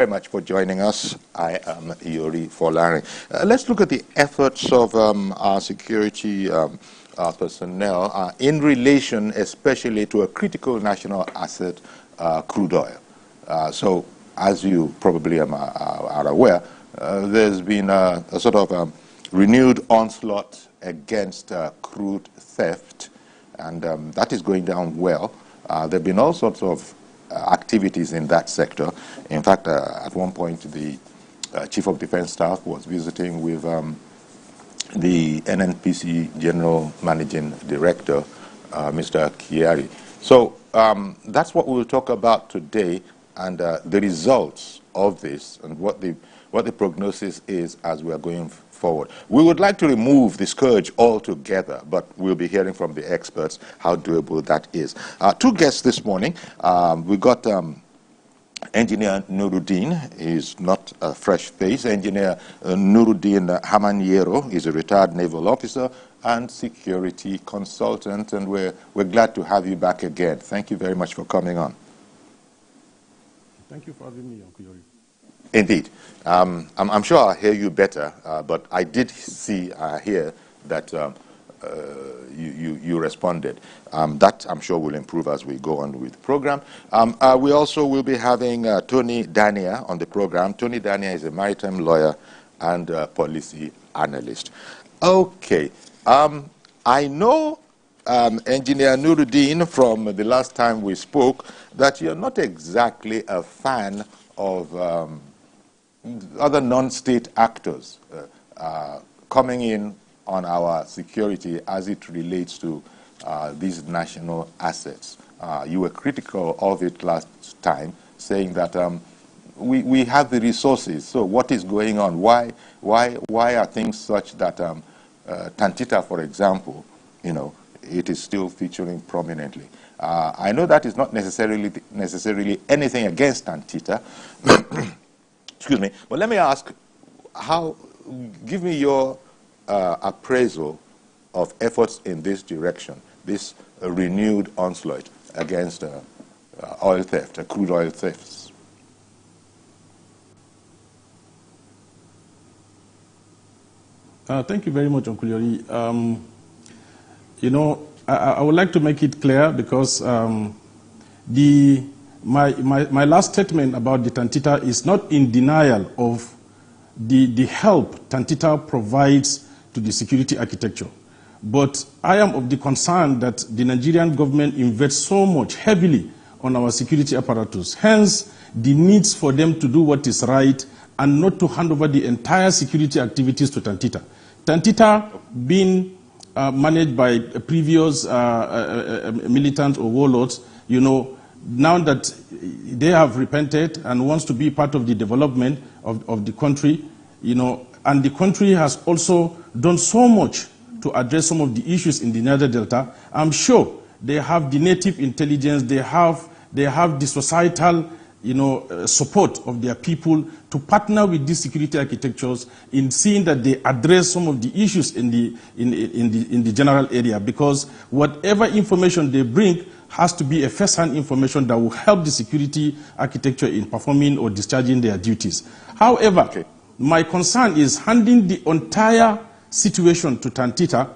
Very much for joining us. I am Yori Folari. Let's look at the efforts of our security personnel in relation especially to a critical national asset, crude oil. So, as you probably are aware, there's been a sort of renewed onslaught against crude theft, and that is going down well. There have been all sorts of activities in that sector. In fact, at one point, the Chief of Defense Staff was visiting with the NNPC General Managing Director, Mr. Kiari. So that's what we'll talk about today, and the results of this, and what the prognosis is as we are going forward. We would like to remove the scourge altogether, but we'll be hearing from the experts how doable that is. Two guests this morning. We got Engineer Nuruddin. He's not a fresh face. Engineer Nuruddin Hamanyero is a retired naval officer and security consultant, and we're glad to have you back again. Thank you very much for coming on. Thank you for having me, Uncle Yori. Indeed. I'm sure I'll hear you better, but I did hear that you responded. That, I'm sure, will improve as we go on with the program. We also will be having Tony Dania on the program. Tony Dania is a maritime lawyer and policy analyst. Okay. I know, Engineer Nuruddin, from the last time we spoke, that you're not exactly a fan of other non-state actors coming in on our security as it relates to these national assets. You were critical of it last time, saying that we have the resources. So what is going on? Why are things such that Tantita, for example, it is still featuring prominently? I know that is not necessarily anything against Tantita. Excuse me, but let me ask, give me your appraisal of efforts in this direction, this renewed onslaught against oil theft, crude oil thefts. Thank you very much, Uncle Yori. I would like to make it clear because my last statement about the Tantita is not in denial of the help Tantita provides to the security architecture. But I am of the concern that the Nigerian government invests so much heavily on our security apparatus. Hence, the needs for them to do what is right and not to hand over the entire security activities to Tantita. Tantita being managed by previous militants or warlords, now that they have repented and wants to be part of the development of the country, and the country has also done so much to address some of the issues in the Niger Delta, I'm sure they have the native intelligence, they have the societal support of their people to partner with these security architectures in seeing that they address some of the issues in the general area, because whatever information they bring has to be a first-hand information that will help the security architecture in performing or discharging their duties. However, my concern is handing the entire situation to Tantita,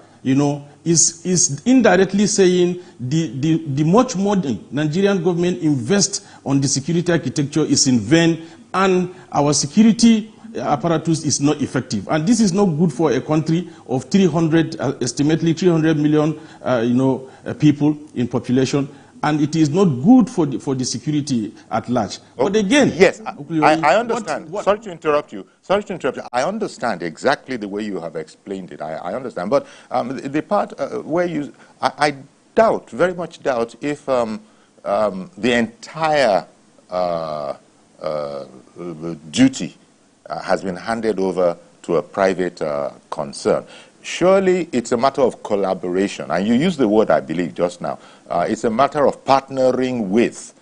is indirectly saying the much more the Nigerian government invests on the security architecture is in vain, and our security apparatus is not effective. And this is not good for a country of estimately 300 million, people in population, and it is not good for the security at large. Oh, but again, yes, I understand. Sorry to interrupt you. I understand exactly the way you have explained it. I understand. But the part where I doubt, very much doubt, if the entire duty has been handed over to a private concern. Surely it's a matter of collaboration, and you used the word, I believe, just now. It's a matter of partnering with,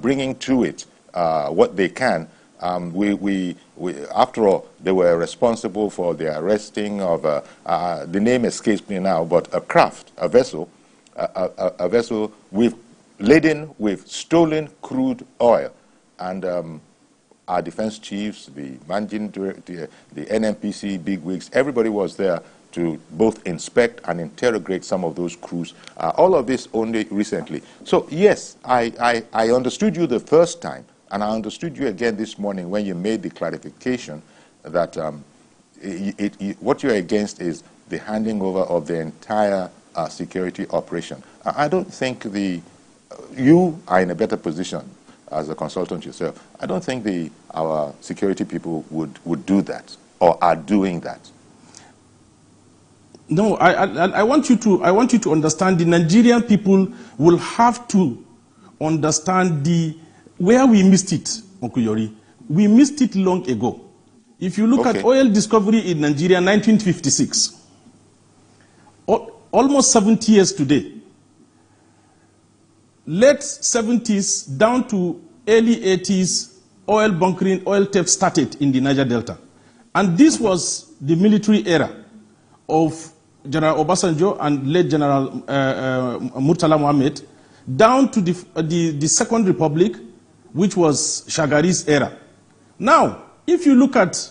bringing to it what they can. After all, they were responsible for the arresting of, the name escapes me now, but a vessel laden with stolen crude oil. And our defense chiefs, the managing director, the NNPC bigwigs, everybody was there to both inspect and interrogate some of those crews. All of this only recently. So yes, I understood you the first time, and I understood you again this morning when you made the clarification that what you're against is the handing over of the entire security operation. I don't think you are in a better position as a consultant yourself. I don't think our security people would do that or are doing that. No, I want you to understand the Nigerian people will have to understand where we missed it, Okuyori. We missed it long ago. If you look at oil discovery in Nigeria, 1956, almost 70 years today, late 70s down to early 80s, oil bunkering, oil theft started in the Niger Delta. And this was the military era of General Obasanjo and late General Murtala Mohammed, down to the Second Republic, which was Shagari's era. Now, if you look at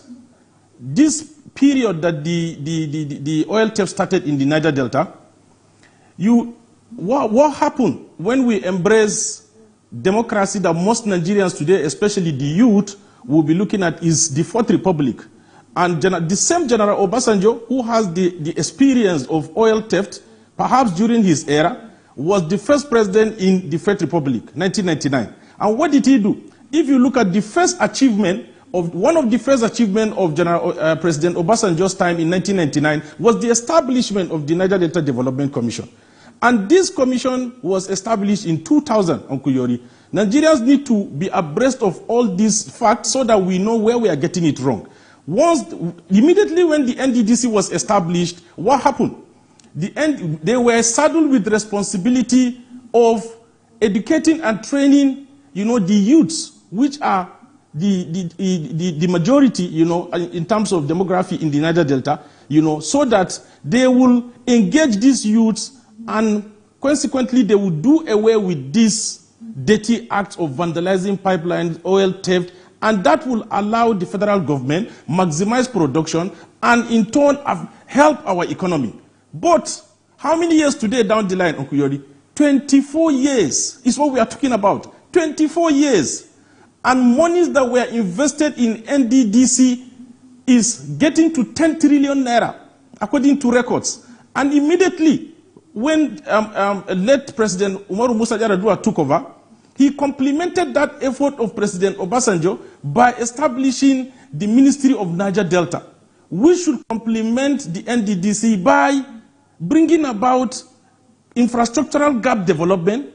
this period that the oil theft started in the Niger Delta, what happened when we embrace democracy that most Nigerians today, especially the youth, will be looking at is the Fourth Republic. And the same General Obasanjo, who has the experience of oil theft, perhaps during his era, was the first president in the Fourth Republic, 1999. And what did he do? If you look at the first achievement, one of the first achievements of President Obasanjo's time in 1999 was the establishment of the Niger Delta Development Commission. And this commission was established in 2000, Onkuyori. Nigerians need to be abreast of all these facts so that we know where we are getting it wrong. Immediately when the NDDC was established, what happened? They were saddled with the responsibility of educating and training, the youths, which are the majority, in terms of demography in the Niger Delta, so that they will engage these youths and consequently they will do away with these dirty acts of vandalizing pipelines, oil theft, and that will allow the federal government maximize production and in turn help our economy. But how many years today down the line, Onkuyori? 24 years is what we are talking about. 24 years. And monies that were invested in NDDC is getting to 10 trillion naira, according to records. And immediately, when late President Umaru Musa Yar'Adua took over, he complemented that effort of President Obasanjo by establishing the Ministry of Niger Delta, which should complement the NDDC by bringing about infrastructural gap development,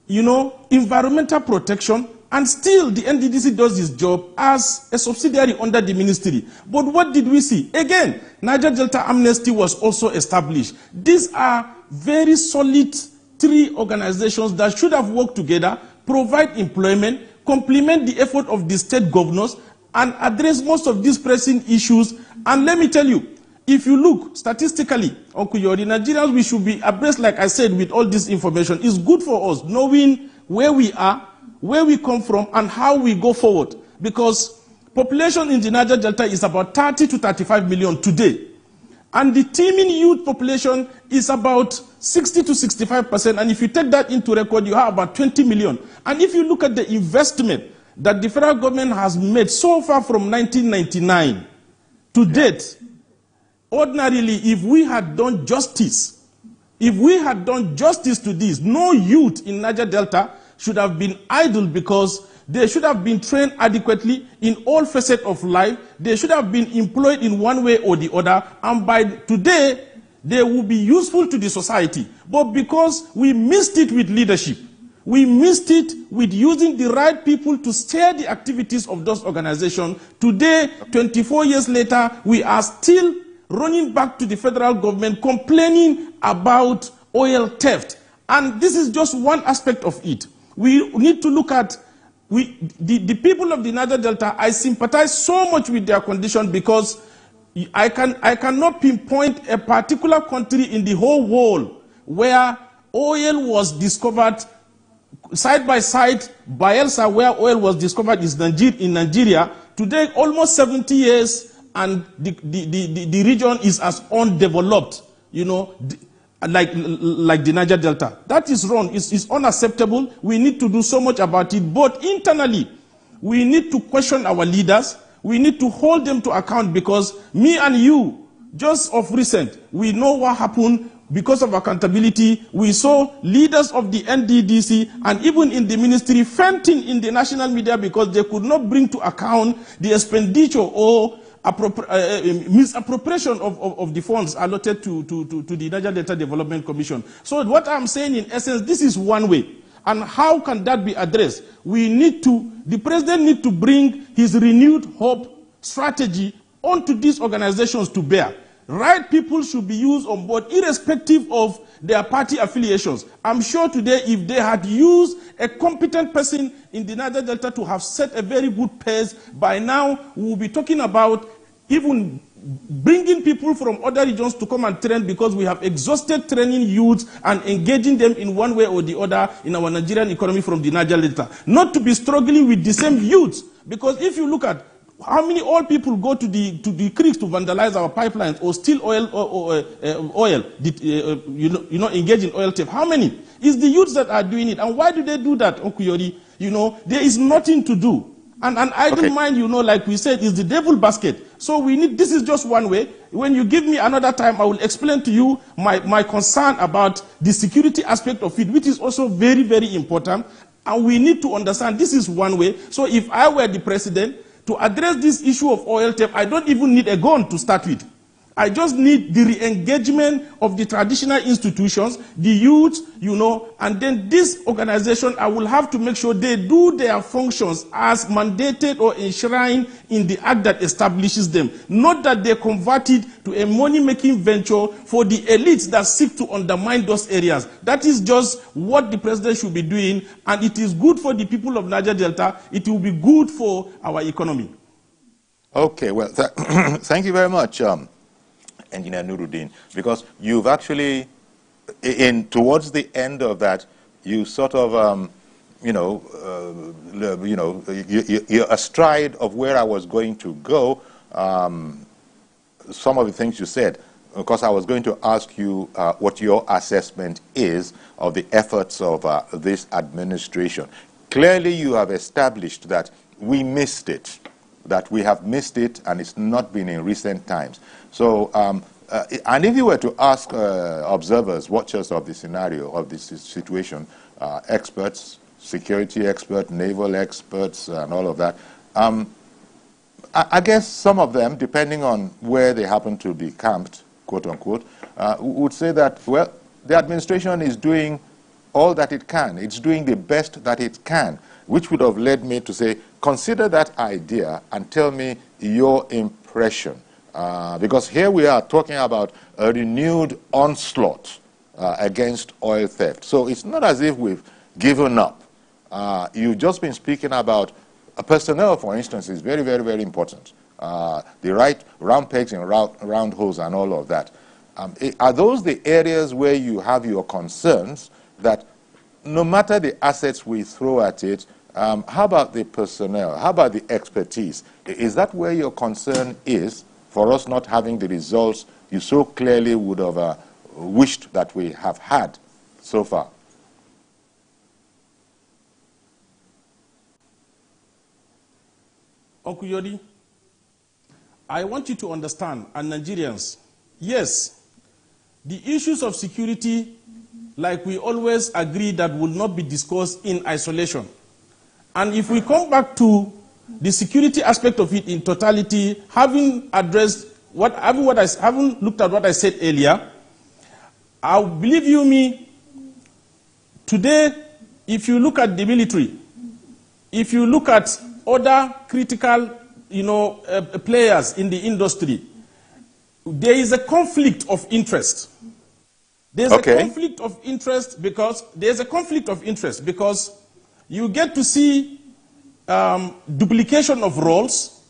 environmental protection, and still the NDDC does its job as a subsidiary under the ministry. But what did we see? Again, Niger Delta Amnesty was also established. These are very solid three organizations that should have worked together, provide employment, complement the effort of the state governors, and address most of these pressing issues. And let me tell you, if you look statistically, Okuyori, Nigerians, we should be abreast, like I said, with all this information. It's good for us knowing where we are, where we come from, and how we go forward. Because population in the Niger Delta is about 30 to 35 million today. And the teeming youth population is about 60 to 65%. And if you take that into record, you have about 20 million. And if you look at the investment that the federal government has made so far from 1999 to date, ordinarily, if we had done justice to this, no youth in Niger Delta should have been idle, because they should have been trained adequately in all facets of life. They should have been employed in one way or the other, and by today, they will be useful to the society. But because we missed it with leadership, we missed it with using the right people to steer the activities of those organizations, today, 24 years later, we are still running back to the federal government complaining about oil theft. And this is just one aspect of it. We need to look at the people of the Niger Delta. I sympathize so much with their condition, because I cannot pinpoint a particular country in the whole world where oil was discovered side by side, Bayelsa, where oil was discovered, is in Nigeria. Today, almost 70 years, and the region is as undeveloped, you know, like the Niger Delta. That is wrong. It's unacceptable. We need to do so much about it. But internally, we need to question our leaders. We need to hold them to account, because me and you, just of recent, we know what happened. Because of accountability, we saw leaders of the NDDC and even in the ministry fainting in the national media because they could not bring to account the expenditure or misappropriation of the funds allotted to the Niger Delta Development Commission. So what I'm saying in essence, this is one way. And how can that be addressed? The president needs to bring his renewed hope strategy onto these organizations to bear. Right people should be used on board, irrespective of their party affiliations. I'm sure today, if they had used a competent person in the Niger Delta to have set a very good pace, by now we will be talking about even bringing people from other regions to come and train, because we have exhausted training youths and engaging them in one way or the other in our Nigerian economy from the Niger Delta. Not to be struggling with the same youths, because if you look at how many old people go to the creeks to vandalize our pipelines or steal oil, engage in oil theft? How many? It's the youths that are doing it. And why do they do that, Okuyori? You know, there is nothing to do. And idle mind, you know, like we said, is the devil basket. So this is just one way. When you give me another time, I will explain to you my concern about the security aspect of it, which is also very, very important. And we need to understand this is one way. So if I were the president, to address this issue of oil theft, I don't even need a gun to start with. I just need the re-engagement of the traditional institutions, the youth, you know, and then this organization, I will have to make sure they do their functions as mandated or enshrined in the act that establishes them. Not that they convert it to a money-making venture for the elites that seek to undermine those areas. That is just what the president should be doing, and it is good for the people of Niger Delta. It will be good for our economy. Okay, well, thank you very much, Engineer Nuruddin, because you've actually, towards the end of that, you sort of, you're astride of where I was going to go. Some of the things you said, because I was going to ask you what your assessment is of the efforts of this administration. Clearly, you have established that we missed it, that we have missed it, and it's not been in recent times. So, and if you were to ask observers, watchers of the scenario, of this situation, experts, security experts, naval experts, and all of that, I guess some of them, depending on where they happen to be camped, quote unquote, would say that, well, the administration is doing all that it can. It's doing the best that it can, which would have led me to say, consider that idea and tell me your impression. Because here we are talking about a renewed onslaught against oil theft. So it's not as if we've given up. You've just been speaking about personnel, for instance, is very, very, very important. The right round pegs and round holes and all of that. Are those the areas where you have your concerns that no matter the assets we throw at it, how about the personnel? How about the expertise? Is that where your concern is for us not having the results you so clearly would have wished that we have had so far? Uncle Yodi, I want you to understand, and Nigerians, yes, the issues of security, like we always agree, that will not be discussed in isolation. And if we come back to the security aspect of it in totality, having addressed having looked at what I said earlier, I believe you me, today, if you look at the military, if you look at other critical, players in the industry, there is a conflict of interest. There's a conflict of interest because you get to see duplication of roles.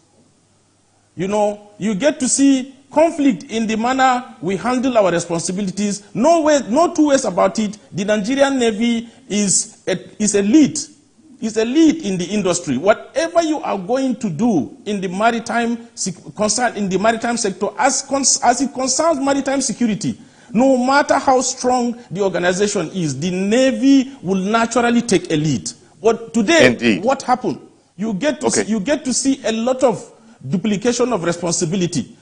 You get to see conflict in the manner we handle our responsibilities. No two ways about it. The Nigerian Navy is elite. Is elite in the industry. Whatever you are going to do in the maritime sector, as it concerns maritime security, no matter how strong the organization is, the Navy will naturally take a lead. But today, Indeed. What happened? You get to see a lot of duplication of responsibility.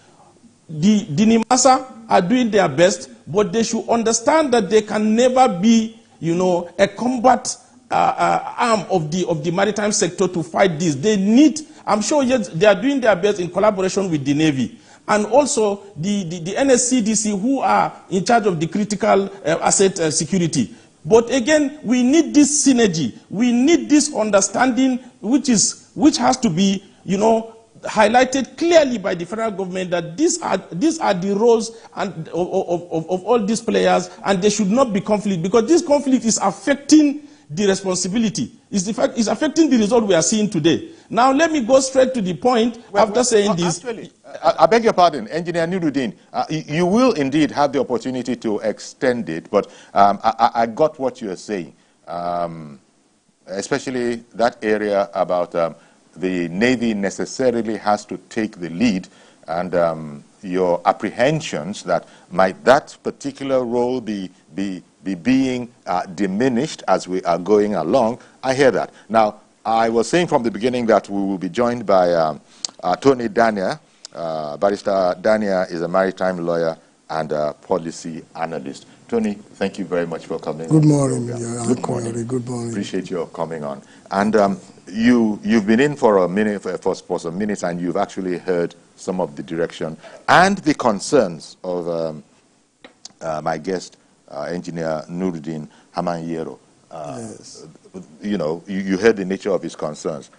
The NIMASA are doing their best, but they should understand that they can never be, a combat arm of the maritime sector to fight this. They need, I'm sure they are doing their best in collaboration with the Navy. And also the NSCDC, who are in charge of the critical asset security. But again, we need this synergy. We need this understanding, which has to be, highlighted clearly by the federal government, that these are the roles of all these players, and there should not be conflict, because this conflict is affecting the responsibility. It's affecting the result we are seeing today. Now, let me go straight to the point saying this. Actually, I beg your pardon, Engineer Nuruddin. You will indeed have the opportunity to extend it, but I got what you are saying, especially that area about the Navy necessarily has to take the lead, and your apprehensions that might that particular role be being diminished as we are going along. I hear that. Now, I was saying from the beginning that we will be joined by Tony Dania. Barrister Dania is a maritime lawyer and a policy analyst. Tony, thank you very much for coming. Good morning. Good morning. Good morning. Appreciate your coming on. And you've been in for a minute, for some minutes, and you've actually heard some of the direction and the concerns of my guest, Engineer Nuruddin Hamanyero. Yes. You heard the nature of his concerns.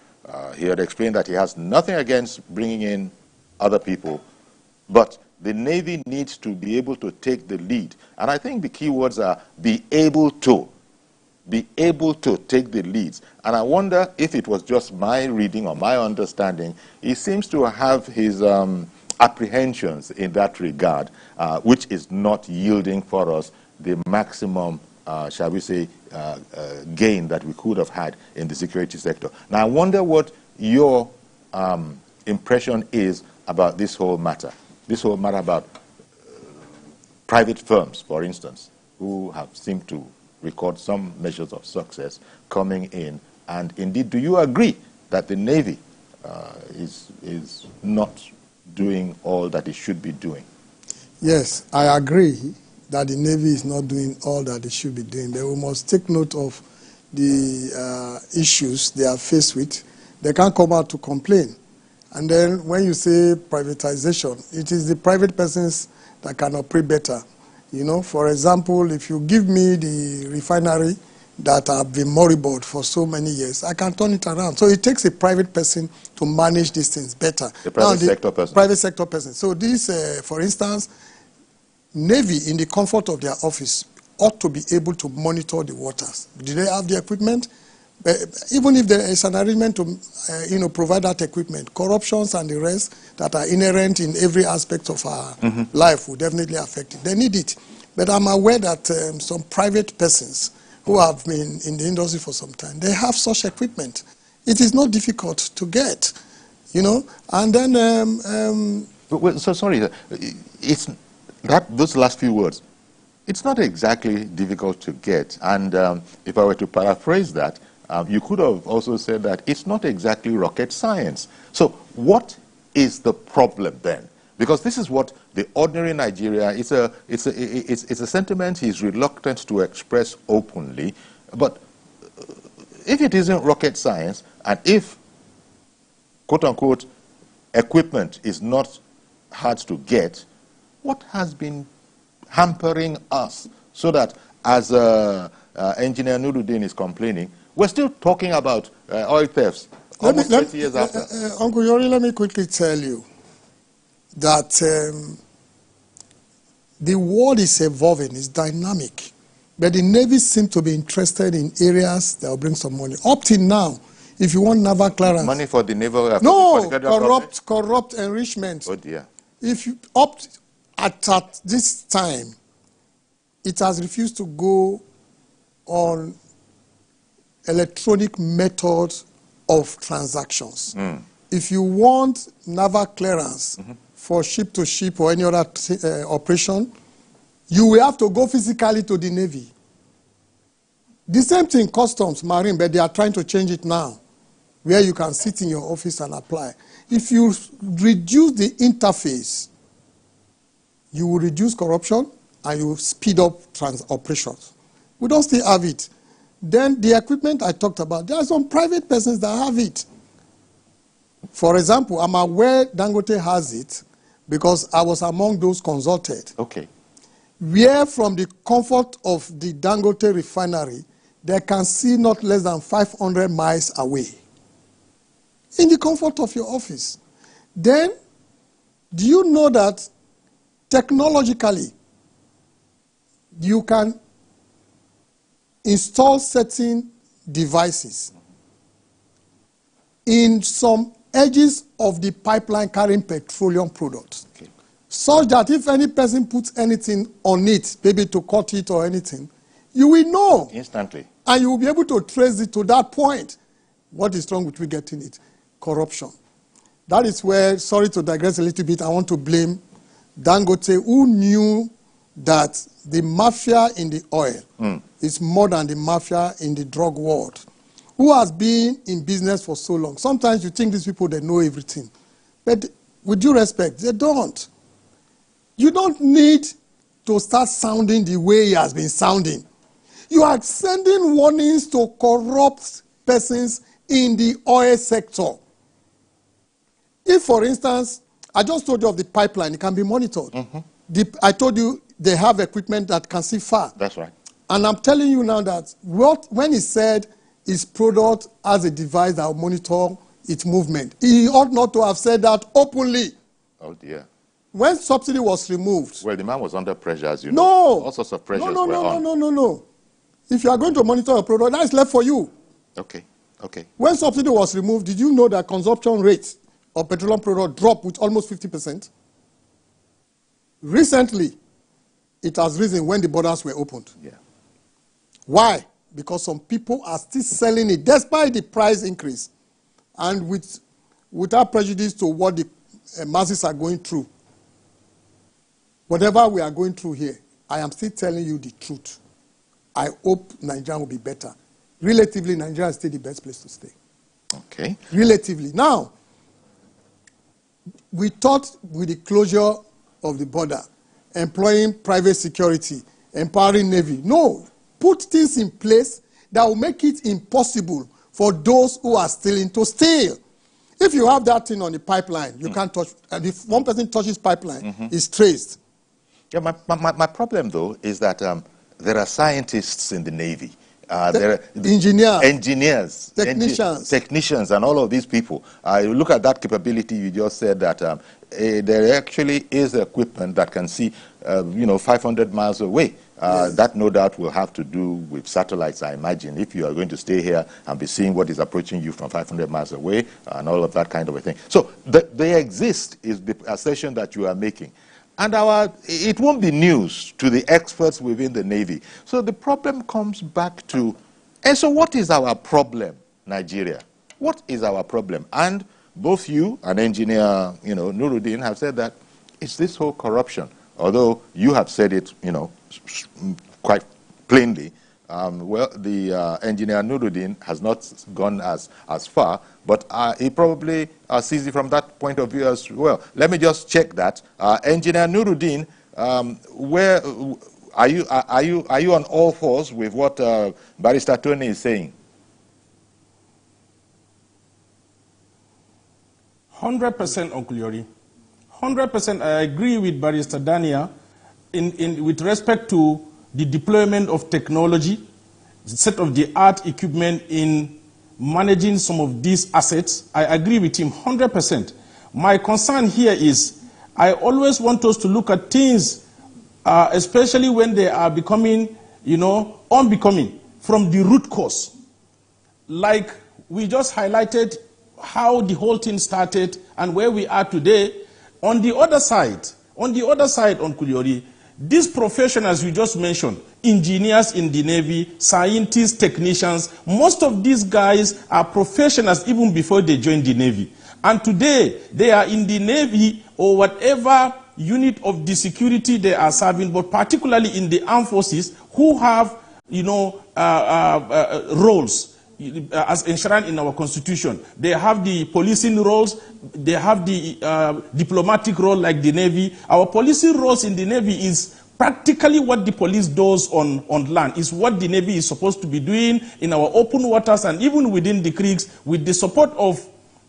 He had explained that he has nothing against bringing in other people, but the Navy needs to be able to take the lead. And I think the key words are be able to take the leads. And I wonder if it was just my reading or my understanding. He seems to have his apprehensions in that regard, which is not yielding for us the maximum, shall we say, gain that we could have had in the security sector. Now, I wonder what your impression is about this whole matter. This whole matter about private firms, for instance, who have seemed to record some measures of success coming in. And indeed, do you agree that the Navy is not doing all that it should be doing? Yes, I agree that the Navy is not doing all that it should be doing. They must take note of the issues they are faced with. They can't come out to complain. And then when you say privatization, it is the private persons that can operate better. For example, if you give me the refinery that have been moribund for so many years, I can turn it around. So it takes a private person to manage these things better. The private sector person. Private sector person. So this, for instance, Navy, in the comfort of their office, ought to be able to monitor the waters. Do they have the equipment? Even if there is an arrangement to provide that equipment, corruptions and the rest that are inherent in every aspect of our life will definitely affect it. They need it. But I'm aware that some private persons who have been in the industry for some time, they have such equipment. It is not difficult to get, And then... so sorry, it's those last few words. It's not exactly difficult to get. And if I were to paraphrase that, you could have also said that it's not exactly rocket science. So what is the problem then? Because this is what the ordinary Nigeria, it's a sentiment he's reluctant to express openly. But if it isn't rocket science, and if, quote unquote, equipment is not hard to get, what has been hampering us so that, as Engineer Nuruddin is complaining, we're still talking about oil thefts almost 20 years after? Uncle Yori, let me quickly tell you that the world is evolving, it's dynamic, but the Navy seems to be interested in areas that will bring some money. Up till now, if you want naval clearance... Money for the naval... No, corrupt enrichment. Oh dear. If you opt at this time, it has refused to go on electronic methods of transactions. If you want naval clearance for ship-to-ship or any other operation, you will have to go physically to the Navy. The same thing, customs, marine, but they are trying to change it now, where you can sit in your office and apply. If you reduce the interface, you will reduce corruption and you will speed up operations. We don't still have it. Then the equipment I talked about, there are some private persons that have it. For example, I'm aware Dangote has it because I was among those consulted. Okay. Where from the comfort of the Dangote refinery, they can see not less than 500 miles away. In the comfort of your office. Then, do you know that technologically, you can install certain devices in some edges of the pipeline carrying petroleum products, okay, such that if any person puts anything on it, maybe to cut it or anything, you will know instantly. And you will be able to trace it to that point. What is wrong with we getting it? Corruption. That is where, sorry to digress a little bit, I want to blame Dangote, who knew that the mafia in the oil is more than the mafia in the drug world, who has been in business for so long. Sometimes you think these people, they know everything. But with due respect, they don't. You don't need to start sounding the way he has been sounding. You are sending warnings to corrupt persons in the oil sector. If, for instance, I just told you of the pipeline, it can be monitored. I told you they have equipment that can see far. That's right. And I'm telling you now that when he said his product has a device that will monitor its movement, he ought not to have said that openly. Oh, dear. When subsidy was removed... Well, the man was under pressure, as you know. No! All sorts of pressures were on. No. If you are going to monitor a product, that is left for you. Okay, okay. When subsidy was removed, did you know that consumption rates of petroleum product dropped with almost 50%? Recently, it has risen when the borders were opened. Yeah. Why? Because some people are still selling it despite the price increase and without prejudice to what the masses are going through. Whatever we are going through here, I am still telling you the truth. I hope Nigeria will be better. Relatively, Nigeria is still the best place to stay. Okay. Relatively. Now, we thought with the closure of the border, employing private security, empowering Navy. No, put things in place that will make it impossible for those who are stealing to steal. If you have that thing on the pipeline, you can't touch, and if one person touches pipeline, it's traced. Yeah, my problem, though, is that there are scientists in the Navy. There are engineers, technicians, and all of these people. You look at that capability. You just said that there actually is equipment that can see, 500 miles away. Yes. That no doubt will have to do with satellites, I imagine. If you are going to stay here and be seeing what is approaching you from 500 miles away and all of that kind of a thing. So they exist is the assertion that you are making. And it won't be news to the experts within the Navy. So the problem comes back to, and so what is our problem, Nigeria? What is our problem? And both you and Engineer, Nuruddin have said that it's this whole corruption. Although you have said it, quite plainly. The Engineer Nuruddin has not gone as far, but he probably sees it from that point of view as well. Let me just check that. Engineer Nuruddin, where are you on all fours with what Barrister Tony is saying? 100%, Uncle Yori. 100%, I agree with Barrister Dania with respect to the deployment of technology, state-of-the-art equipment in managing some of these assets. I agree with him 100%. My concern here is I always want us to look at things, especially when they are becoming, unbecoming, from the root cause. Like we just highlighted how the whole thing started and where we are today. On the other side, Kuliori, these professionals you just mentioned, engineers in the Navy, scientists, technicians, most of these guys are professionals even before they joined the Navy. And today, they are in the Navy or whatever unit of the security they are serving, but particularly in the armed forces who have, roles as enshrined in our constitution. They have the policing roles, they have the diplomatic role like the Navy. Our policing roles in the Navy is practically what the police does on land, is what the Navy is supposed to be doing in our open waters and even within the creeks with the support of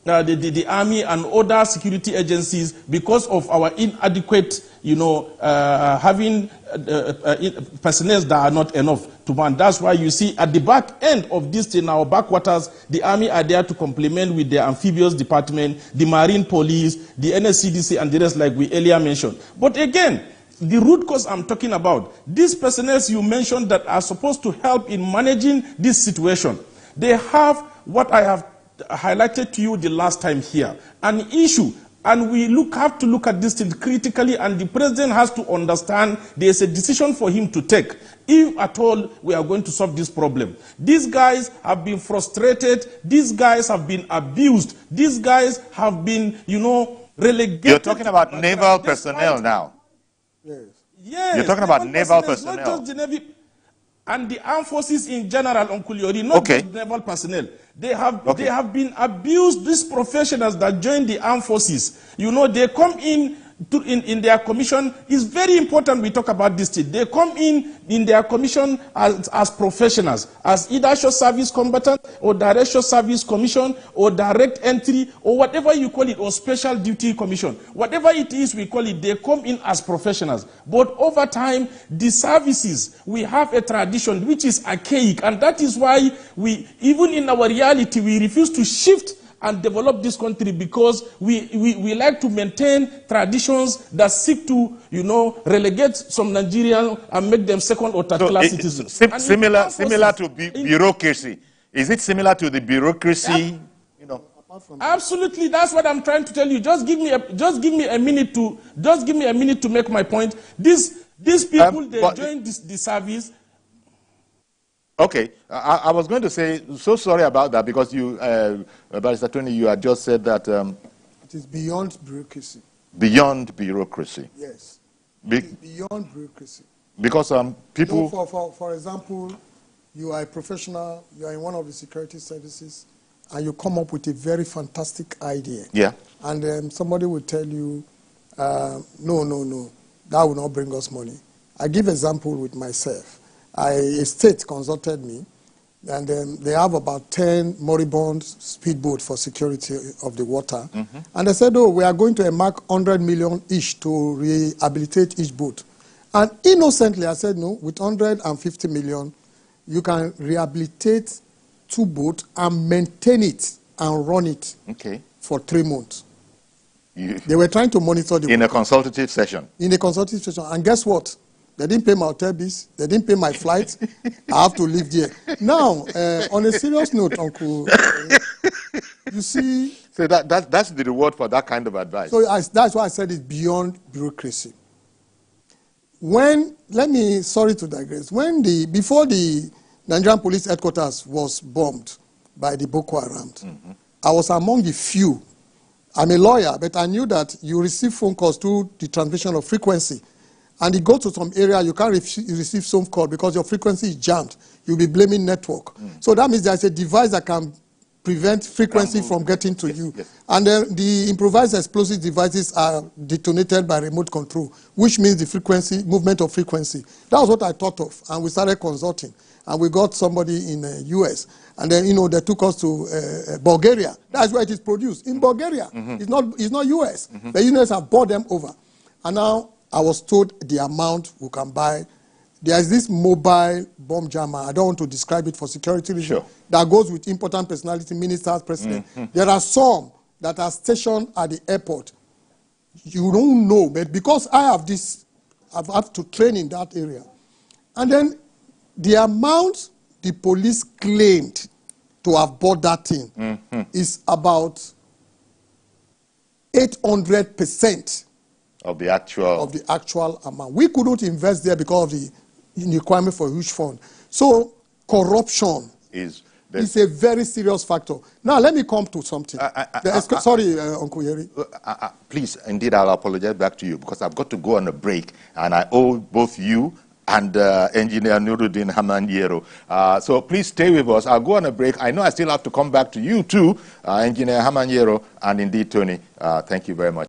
the Army and other security agencies because of our inadequate, having personnel that are not enough to man. That's why you see at the back end of this, in our backwaters, the Army are there to complement with the amphibious department, the Marine Police, the NSCDC, and the rest like we earlier mentioned. But again, the root cause I'm talking about, these personnel you mentioned that are supposed to help in managing this situation, they have what I have highlighted to you the last time here, an issue, and we have to look at this thing critically, and the president has to understand there's a decision for him to take if at all we are going to solve this problem. These guys have been frustrated, these guys have been abused, these guys have been, relegated. You're talking about naval personnel now. Yes. You're talking about naval personnel. Not just the Navy and the armed forces in general, Uncle Yori, not just naval personnel. They have been abused, these professionals that join the armed forces. They come in their commission. It's very important we talk about this thing. They come in their commission as professionals, as either short service combatant or direct short service commission or direct entry or whatever you call it, or special duty commission. Whatever it is we call it, they come in as professionals. But over time, the services, we have a tradition which is archaic, and that is why even in our reality, we refuse to shift and develop this country because we like to maintain traditions that seek to, relegate some Nigerians and make them second or third class citizens. Similar to bureaucracy. Is it similar to the bureaucracy? Absolutely, that's what I'm trying to tell you. Just give me a minute to make my point. These people they join the service. Okay, I was going to say, so sorry about that, because you, Barrister Tony, you had just said that... it is beyond bureaucracy. Beyond bureaucracy? Yes. Beyond bureaucracy. Because people... For example, you are a professional, you are in one of the security services, and you come up with a very fantastic idea. Yeah. And somebody will tell you, no, that will not bring us money. I give example with myself. A state consulted me, and they have about 10 moribund speedboats for security of the water. Mm-hmm. And they said, we are going to earmark 100 million each to rehabilitate each boat. And innocently, I said, no, with 150 million, you can rehabilitate 2 boats and maintain it and run it for 3 months. They were trying to monitor the water. In a consultative session. In a consultative session. And guess what? They didn't pay my hotel bills. They didn't pay my flights. I have to live there. Now, on a serious note, Uncle, you see... So that's the reward for that kind of advice. So that's why I said it's beyond bureaucracy. Sorry to digress, before the Nigerian police headquarters was bombed by the Boko Haram, I was among the few. I'm a lawyer, but I knew that you receive phone calls through the transmission of frequency. And you go to some area, you can't receive some call because your frequency is jammed. You'll be blaming network. So that means there's a device that can prevent frequency from getting to you. Yes. And then the improvised explosive devices are detonated by remote control, which means the frequency, movement of frequency. That was what I thought of. And we started consulting. And we got somebody in the US. And then, they took us to Bulgaria. That's where it is produced, in Bulgaria. It's not US. The US have bought them over. And now, I was told the amount we can buy. There's this mobile bomb jammer. I don't want to describe it for security reasons. That goes with important personality, ministers, president. There are some that are stationed at the airport. You don't know, but because I've had to train in that area. And then the amount the police claimed to have bought that thing is about 800% of the actual amount. We couldn't invest there because of the requirement for a huge fund. So corruption is a very serious factor. Now let me come to something. Sorry, Uncle Yeri. Please, indeed, I'll apologize back to you because I've got to go on a break, and I owe both you and Engineer Nuruddin Hamanyero. So please stay with us. I'll go on a break. I know I still have to come back to you too, Engineer Hamanyero, and indeed, Tony. Thank you very much.